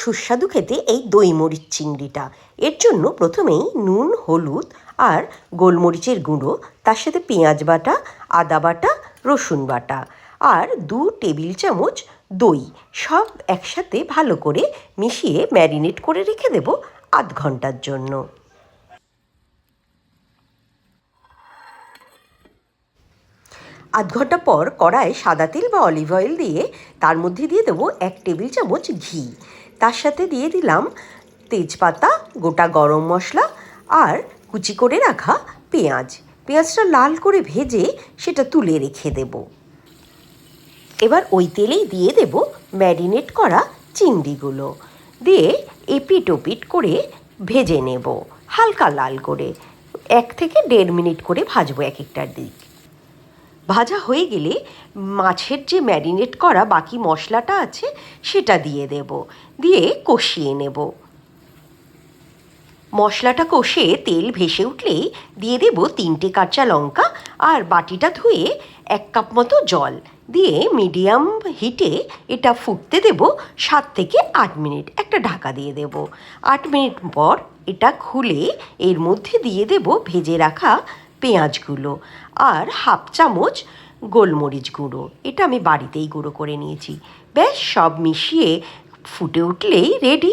সুস্বাদু খেতে এই দই মরিচ চিংড়িটা। এর জন্য প্রথমেই নুন, হলুদ আর গোলমরিচের গুঁড়ো, তার সাথে পেঁয়াজ বাটা, আদা বাটা, রসুন বাটা আর 2 টেবিল চামচ দই সব একসাথে ভালো করে মিশিয়ে ম্যারিনেট করে রেখে দেব আধ ঘন্টার জন্য। আধ ঘন্টা পর কড়ায় সাদা তেল বা অলিভ অয়েল দিয়ে তার মধ্যে দিয়ে দেবো 1 টেবিল চামচ ঘি। তার সাথে দিয়ে দিলাম তেজপাতা, গোটা গরম মশলা আর কুচি করে রাখা পেঁয়াজ। পেঁয়াজটা লাল করে ভেজে সেটা তুলে রেখে দেব। এবার ওই তেলেই দিয়ে দেব ম্যারিনেট করা চিংড়িগুলো, দিয়ে এপিট ওপিট করে ভেজে নেব হালকা লাল করে। 1 থেকে 1.5 মিনিট করে ভাজবো এক একটার দিক। ভাজা হয়ে গেলে মাছের যে ম্যারিনেট করা বাকি মশলাটা আছে সেটা দিয়ে দেব, দিয়ে কষিয়ে নেব। মশলাটা কষে তেল ভেসে উঠলেই দিয়ে দেব 3টে কাঁচা লঙ্কা আর বাটিটা ধুয়ে 1 কাপ মতো জল দিয়ে মিডিয়াম হিটে এটা ফুটতে দেব 7 থেকে 8 মিনিট। একটা ঢাকা দিয়ে দেব। 8 মিনিট পর এটা খুলে এর মধ্যে দিয়ে দেব ভেজে রাখা পেঁয়াজগুলো আর হাফ চামচ গোলমরিচ গুঁড়ো। এটা আমি বাড়িতেই গুঁড়ো করে নিয়েছি। ব্যাস সব মিশিয়ে ফুটে উঠলেই রেডি।